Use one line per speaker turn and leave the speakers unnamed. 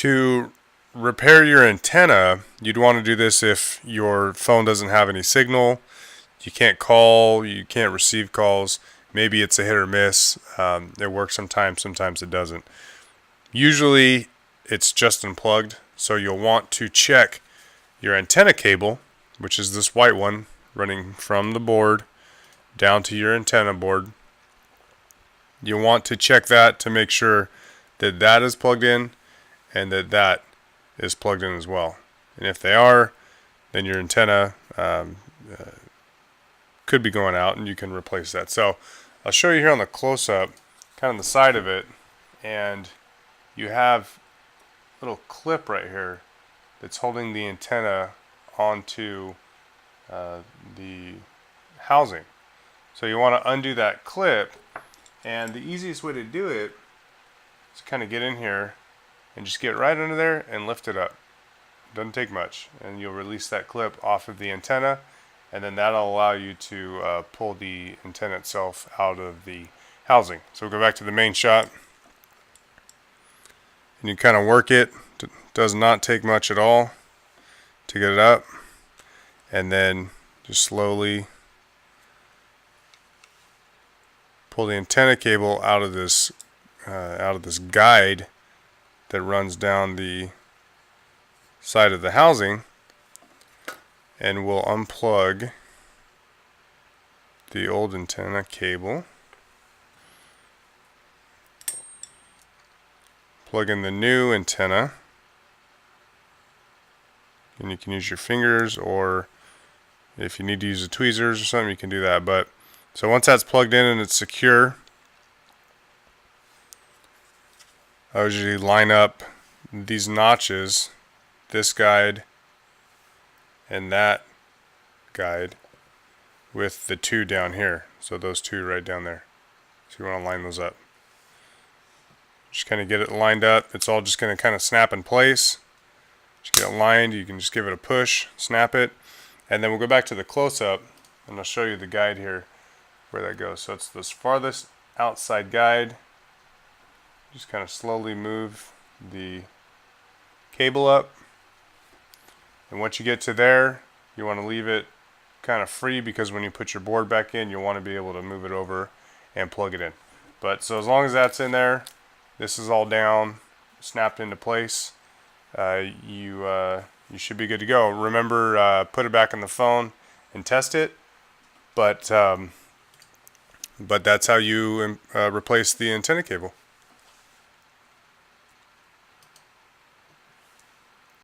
To repair your antenna, you'd want to do this if your phone doesn't have any signal. You can't call, you can't receive calls. Maybe it's a hit or miss. It works sometimes, sometimes it doesn't. Usually it's just unplugged, so you'll want to check your antenna cable, which is this white one running from the board down to your antenna board. You'll want to check that to make sure that that is plugged in and that that is plugged in as well. And if they are, then your antenna could be going out and you can replace that. So I'll show you here on the close-up, kind of the side of it, and you have a little clip right here that's holding the antenna onto the housing. So you want to undo that clip, and the easiest way to do it is kind of get in here and just get right under there and lift it up. Doesn't take much, and you'll release that clip off of the antenna, and then that'll allow you to pull the antenna itself out of the housing. So we'll go back to the main shot, and you kind of work it. It does not take much at all to get it up, and then just slowly pull the antenna cable out of this guide that runs down the side of the housing, and we'll unplug the old antenna cable, plug in the new antenna, and you can use your fingers, or if you need to use the tweezers or something, you can do that. But so once that's plugged in and it's secure, I usually line up these notches, this guide and that guide, with the two down here. So those two right down there. So you want to line those up. Just kind of get it lined up. It's all just going to kind of snap in place. Just get it lined. You can just give it a push, snap it, and then we'll go back to the close-up, and I'll show you the guide here where that goes. So it's this farthest outside guide. Just kind of slowly move the cable up, and once you get to there, you want to leave it kind of free, because when you put your board back in, you'll want to be able to move it over and plug it in. But so as long as that's in there, this is all down, snapped into place, you should be good to go. Remember, put it back on the phone and test it, but that's how you replace the antenna cable.